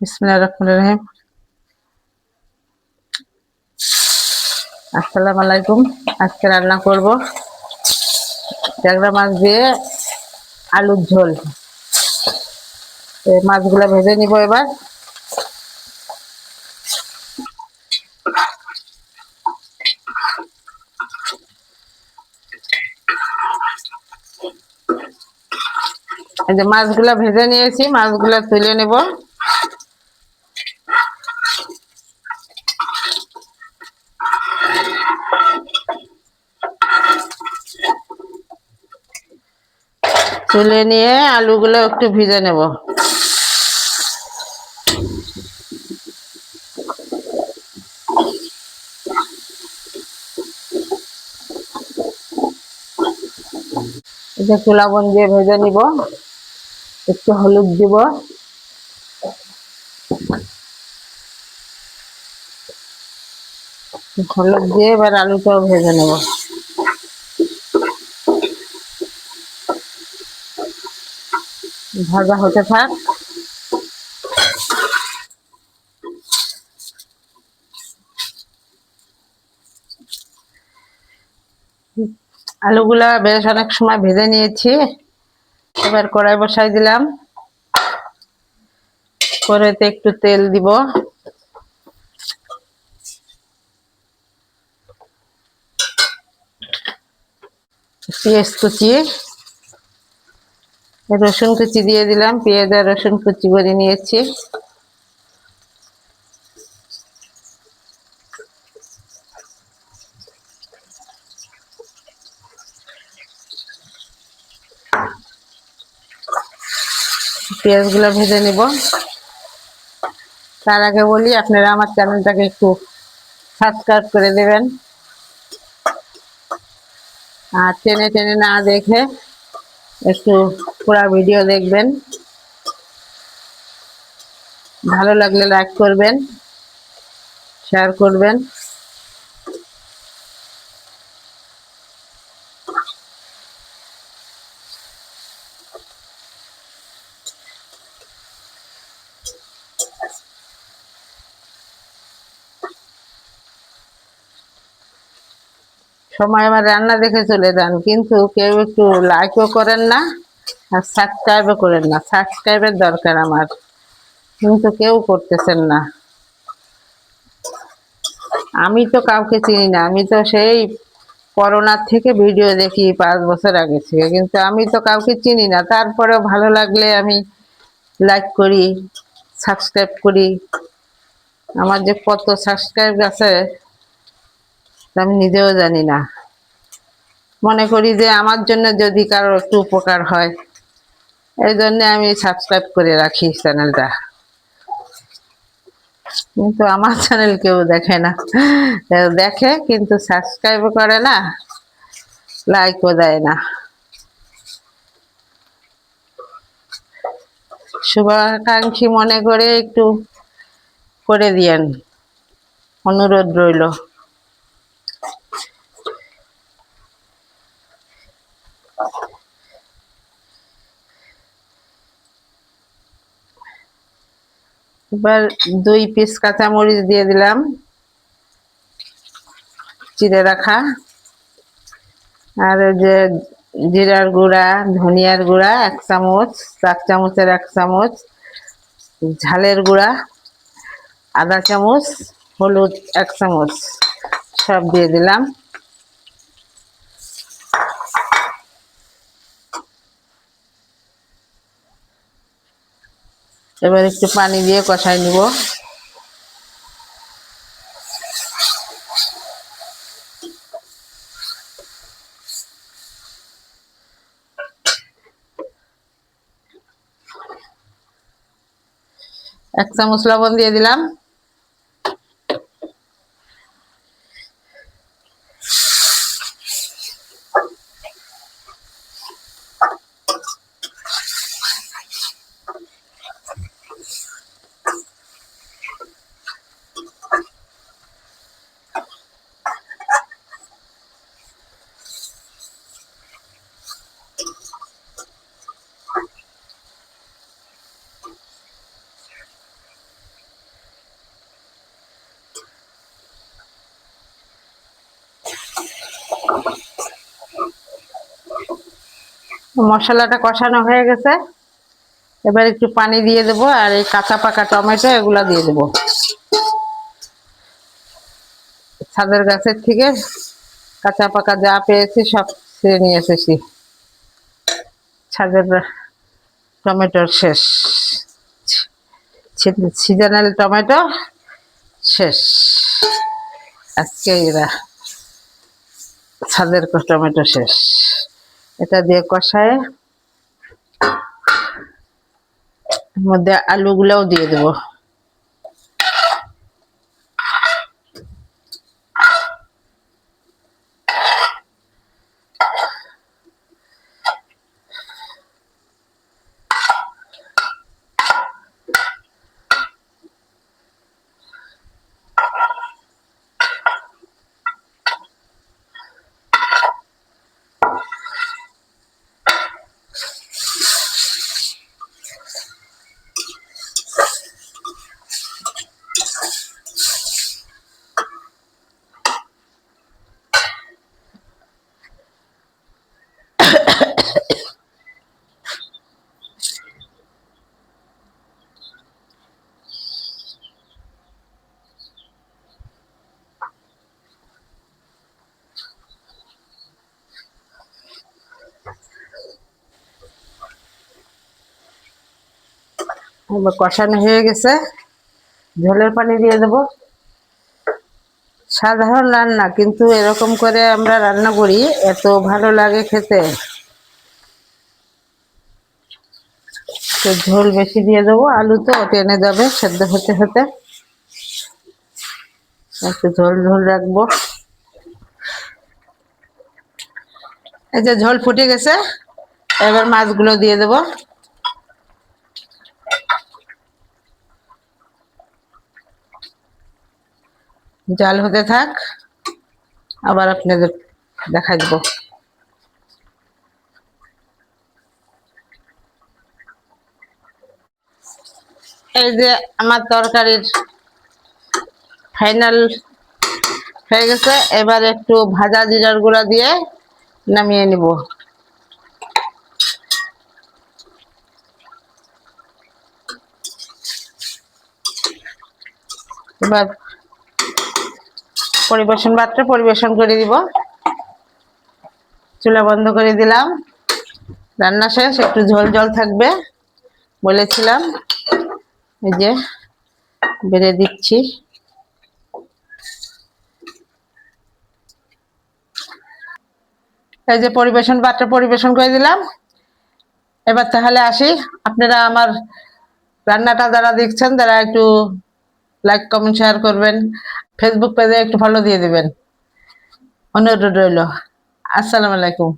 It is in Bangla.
বিসমিল্লাহির রহমানির রহিম। আসসালামু আলাইকুম। আজকে রান্না করব ট্যাংরা মাছ দিয়ে আলুর ঝোল। মাছগুলো ভেজে নিব এবার। এই যে মাছগুলো ভেজে নিয়েছি, মাছগুলো তুলে নেব। তুলে নিয়ে আলুগুলো একটু ভেজে নেব। এই যে একটু লবণ দিয়ে ভেজে নিব, একটু হলুদ দিব, হলুদ দিয়ে এবার আলুটাও ভেজে নেব। ভাজা হতে থাক। আলুগুলা বেশ অনেক সময় ভেজে নিয়েছি। এবার কড়াই বসাই দিলাম, কড়াইতে একটু তেল দিব, পেঁয়াজ কুচি, রসুন কুচি দিয়ে দিলাম। পেঁয়াজ আর রসুন কুচি করে নিয়েছি। পেঁয়াজগুলো ভেজে নিব। তার আগে বলি, আপনারা আমার চ্যানেলটাকে একটু সাবস্ক্রাইব করে দেবেন, আর টেনে টেনে না দেখে একটু পুরো ভিডিও দেখবেন। ভালো লাগলে লাইক করবেন, শেয়ার করবেন। সময় আমার রান্না দেখে চলে যান, কিন্তু কেউ একটু লাইকও করেন না আর সাবস্ক্রাইবও করেন না। সাবস্ক্রাইবের দরকার আমার, কিন্তু কেউ করতেছেন না। আমি তো কাউকে চিনি না, আমি তো সেই করোনার থেকে ভিডিও দেখি 5 বছর আগে থেকে, কিন্তু আমি তো কাউকে চিনি না। তারপরেও ভালো লাগলে আমি লাইক করি, সাবস্ক্রাইব করি। আমার যে কত সাবস্ক্রাইব আছে আমি নিজেও জানি না। মনে করি যে আমার জন্য যদি কারো একটু উপকার হয়, এই জন্য আমি সাবস্ক্রাইব করে রাখি চ্যানেলটা। কিন্তু আমার চ্যানেল কেউ দেখে না, দেখে কিন্তু সাবস্ক্রাইবও করে না, লাইকও দেয় না। শুভাকাঙ্ক্ষী মনে করে একটু করে দিয়েন, অনুরোধ রইল। এবার 2 পিস কাঁচামরিচ দিয়ে দিলাম, চিড়ে রাখা। আর যে জিরার গুঁড়া, ধনিয়ার গুঁড়া 1 চামচ, 4 চামচের 1 চামচ, ঝালের গুঁড়া আধা চামচ, হলুদ 1 চামচ, সব দিয়ে দিলাম। এবার একটু পানি দিয়ে কষাই নিব। এক চামচ লবণ দিয়ে দিলাম। মশলাটা কষানো হয়ে গেছে, এবার একটু পানি দিয়ে দেবো আর এই কাঁচা পাকা টমেটো এগুলা দিয়ে দেবো। ছাদের গাছের থেকে কাঁচা পাকা যা পেয়েছি সব ছিঁড়ে নিয়ে এসেছি। ছাদের টমেটোর শেষ, সিজনাল টমেটো শেষ আজকে, এরা ছাদের টমেটো শেষ। এটা দিয়ে কষায় মধ্যে আলুগুলোও দিয়ে দেবো। কষানো হয়ে গেছে, ঝোলের পানি দিয়ে দেবো। সাধারণ রান্না, কিন্তু এরকম করে আমরা রান্না করি, এত ভালো লাগে খেতে। তো ঝোল বেশি দিয়ে দেবো, আলু তো টেনে যাবে সেদ্ধ হতে হতে, একটু ঝোল ঝোল রাখবো। এই যে ঝোল ফুটে গেছে, এবার মাছগুলো দিয়ে দেবো। জাল হতে থাক, আবার আপনাদের দেখা দেবো। এই যে আমার তরকারির ফাইনাল হয়ে গেছে, এবার একটু ভাজা জিরার গুঁড়া দিয়ে নামিয়ে নিব। এবার পরিবেশন পাত্রে পরিবেশন করে দিব। চুলা বন্ধ করে দিলাম, রান্না শেষ। একটু ঝোল ঝোল থাকবে বলেছিলাম, এই যে বেড়ে দিচ্ছি। এই যে পরিবেশন পাত্রে পরিবেশন করে দিলাম। এবার তাহলে আসি, আপনারা আমার রান্নাটা যারা দেখছেন তারা একটু লাইক কমেন্ট শেয়ার করবেন, ফেসবুক পেজে একটু ফলো দিয়ে দিবেন, অনুরোধ রইল। আসসালামু আলাইকুম।